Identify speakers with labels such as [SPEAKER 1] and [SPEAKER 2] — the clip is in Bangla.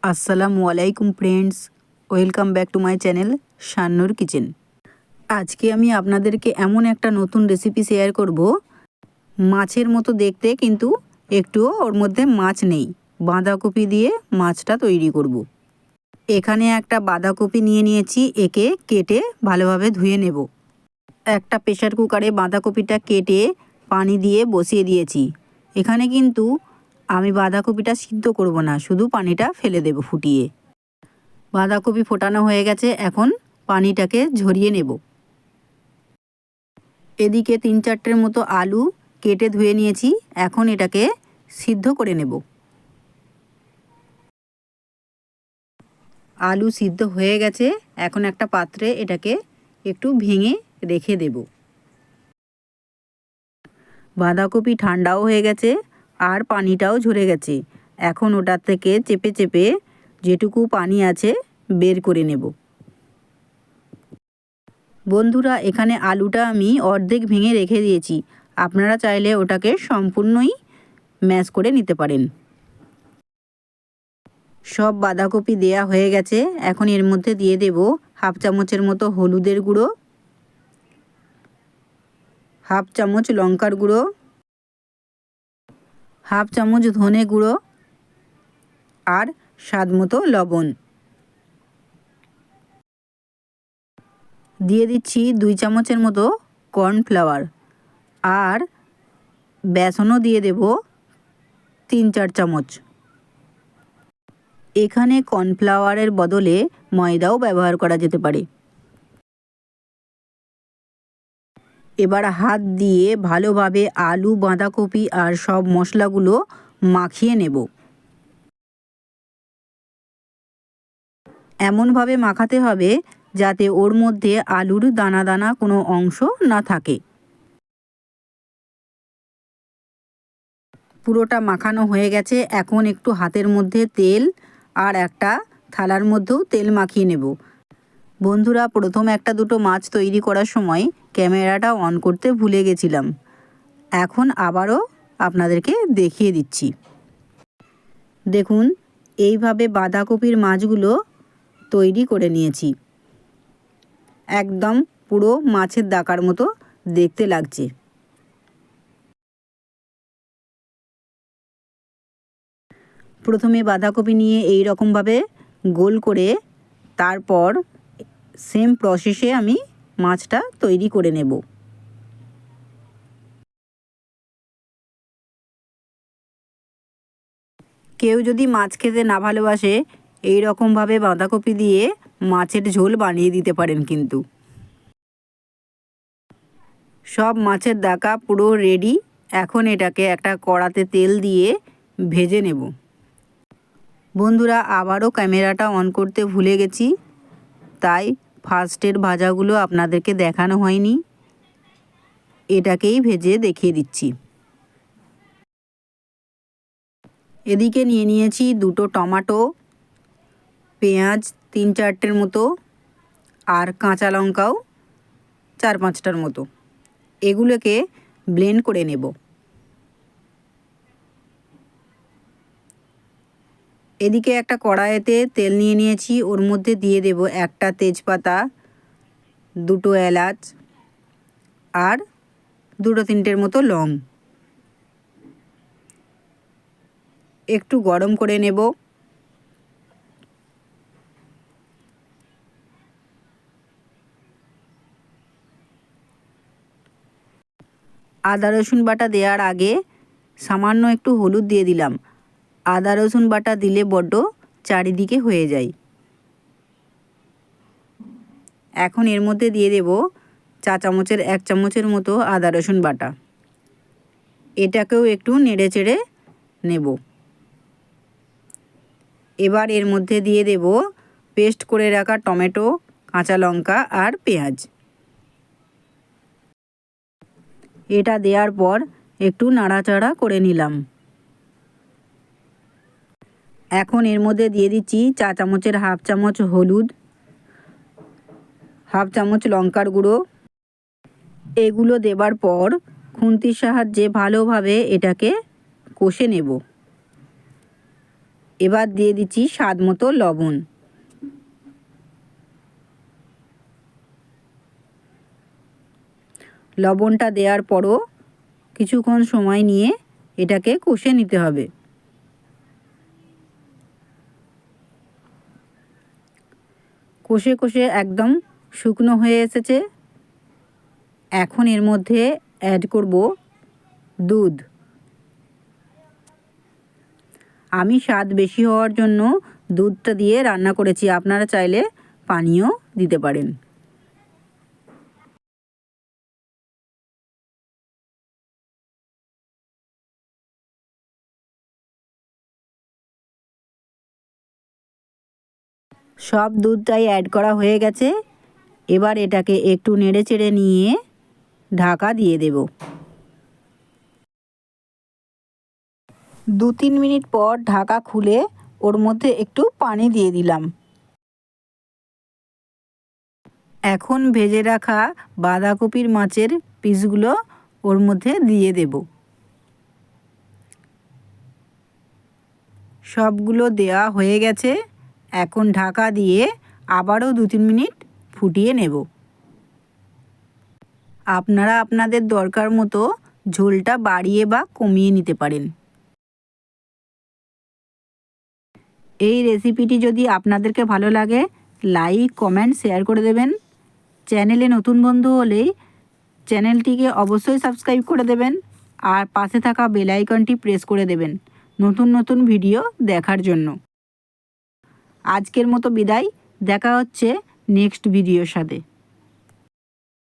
[SPEAKER 1] আসসালামু আলাইকুম friends, welcome back to my channel Shannur kitchen. আজকে আমি আপনাদেরকে এমন একটা নতুন রেসিপি শেয়ার করব। মাছের মতো দেখতে, কিন্তু একটুও ওর মধ্যে মাছ নেই। বাঁধাকপি দিয়ে মাছটা তৈরি করব। এখানে একটা বাঁধাকপি নিয়ে নিয়েছি, একে কেটে ভালোভাবে ধুয়ে নেব। একটা প্রেসার কুকারে বাঁধাকপিটা কেটে পানি দিয়ে বসিয়ে দিয়েছি। এখানে কিন্তু আমি বাঁধাকপিটা সিদ্ধ করব না, শুধু পানিটা ফেলে দেব ফুটিয়ে। বাঁধাকপি ফোটানো হয়ে গেছে, এখন পানিটাকে ঝরিয়ে নেব। এদিকে 3-4টের মতো আলু কেটে ধুয়ে নিয়েছি, এখন এটাকে সিদ্ধ করে নেব। আলু সিদ্ধ হয়ে গেছে, এখন একটা পাত্রে এটাকে একটু ভেঙে রেখে দেব। বাঁধাকপি ঠান্ডাও হয়ে গেছে আর পানিটাও ঝরে গেছে। এখন ওটার থেকে চেপে চেপে যেটুকু পানি আছে বের করে নেব। বন্ধুরা, এখানে আলুটা আমি অর্ধেক ভেঙে রেখে দিয়েছি। আপনারা চাইলে ওটাকে সম্পূর্ণই ম্যাশ করে নিতে পারেন। সব বাঁধাকপি দেয়া হয়ে গেছে, এখন এর মধ্যে দিয়ে দেব হাফ চামচের মতো হলুদের গুঁড়ো, হাফ চামচ লঙ্কার গুঁড়ো, হাফ চামচ ধনে গুঁড়ো আর স্বাদ মতো লবণ। দিয়ে দিচ্ছি 2 চামচের মতো কর্নফ্লাওয়ার, আর বেসনও দিয়ে দেব 3-4 চামচ। এখানে কর্নফ্লাওয়ারের বদলে ময়দাও ব্যবহার করা যেতে পারে। এবার হাত দিয়ে ভালোভাবে আলু, বাঁধাকপি আর সব মশলাগুলো মাখিয়ে নেব। এমনভাবে মাখাতে হবে যাতে ওর মধ্যে আলুর দানা দানা কোনো অংশ না থাকে। পুরোটা মাখানো হয়ে গেছে, এখন একটু হাতের মধ্যে তেল আর একটা থালার মধ্যেও তেল মাখিয়ে নেব। বন্ধুরা, প্রথম 1-2টো মাছ তৈরি করার সময় ক্যামেরাটা অন করতে ভুলে গেছিলাম। এখন আবারও আপনাদেরকে দেখিয়ে দিচ্ছি। দেখুন, এইভাবে বাঁধাকপির মাছগুলো তৈরি করে নিয়েছি। একদম পুরো মাছের দাকার মতো দেখতে লাগছে। প্রথমে বাঁধাকপি নিয়ে এই রকমভাবে গোল করে, তারপর সেম প্রসেসে আমি মাছটা তৈরি করে নেব। কেউ যদি মাছ খেতে না ভালোবাসে, এই রকমভাবে বাঁধাকপি দিয়ে মাছের ঝোল বানিয়ে দিতে পারেন। কিন্তু সব মাছের দাকা পুরো রেডি, এখন এটাকে একটা কড়াতে তেল দিয়ে ভেজে নেব। বন্ধুরা, আবারও ক্যামেরাটা অন করতে ভুলে গেছি, তাই ফার্স্টের ভাজাগুলো আপনাদেরকে দেখানো হয়নি। এটাকেই ভেজে দেখিয়ে দিচ্ছি। এদিকে নিয়ে নিয়েছি 2টো টমেটো, পেঁয়াজ 3-4টের মতো, আর কাঁচা লঙ্কাও 4-5টার মতো। এগুলোকে ব্লেন্ড করে নেব। এদিকে একটা কড়াইতে তেল নিয়ে নিয়েছি, ওর মধ্যে দিয়ে দেব একটা তেজপাতা, 2টো এলাচ আর 2-3টের মতো লং। একটু গরম করে নেব। আদা রসুন বাটা দেওয়ার আগে সামান্য একটু হলুদ দিয়ে দিলাম। আদা রসুন বাটা দিলে বড্ড চারিদিকে হয়ে যায়। এখন এর মধ্যে দিয়ে দেব 1 চামচের মতো আদা রসুন বাটা। এটাকেও একটু নেড়ে চেড়ে নেব। এবার এর মধ্যে দিয়ে দেব পেস্ট করে রাখা টমেটো, কাঁচা লঙ্কা আর পেঁয়াজ। এটা দেওয়ার পর একটু নাড়াচাড়া করে নিলাম। এখন এর মধ্যে দিয়ে দিচ্ছি 1 চামচের হাফ চামচ হলুদ, হাফ চামচ লঙ্কার গুঁড়ো। এগুলো দেবার পর খুন্তির সাহায্যে ভালোভাবে এটাকে কষে নেব। এবার দিয়ে দিচ্ছি স্বাদ মতো লবণ। লবণটা দেওয়ার পরও কিছুক্ষণ সময় নিয়ে এটাকে কষে নিতে হবে। কষে কষে একদম শুকনো হয়ে এসেছে। এখন এর মধ্যে অ্যাড করব দুধ। আমি স্বাদ বেশি হওয়ার জন্য দুধটা দিয়ে রান্না করেছি, আপনারা চাইলে পানিও দিতে পারেন। সব দুধটাই অ্যাড করা হয়ে গেছে। এবার এটাকে একটু নেড়ে চেড়ে নিয়ে ঢাকা দিয়ে দেব। 2-3 মিনিট পর ঢাকা খুলে ওর মধ্যে একটু পানি দিয়ে দিলাম। এখন ভেজে রাখা বাঁধাকপির মাছের পিসগুলো ওর মধ্যে দিয়ে দেব। সবগুলো দেওয়া হয়ে গেছে। এখন ঢাকা দিয়ে আবারও 2-3 মিনিট ফুটিয়ে নেব। আপনারা আপনাদের দরকার মতো ঝোলটা বাড়িয়ে বা কমিয়ে নিতে পারেন। এই রেসিপিটি যদি আপনাদেরকে ভালো লাগে, লাইক, কমেন্ট, শেয়ার করে দেবেন। চ্যানেলে নতুন বন্ধু হলে চ্যানেলটিকে অবশ্যই সাবস্ক্রাইব করে দেবেন আর পাশে থাকা বেল আইকনটি প্রেস করে দেবেন নতুন নতুন ভিডিও দেখার জন্য। আজকের মতো বিদায়, দেখা হচ্ছে নেক্সট ভিডিওর সাথে।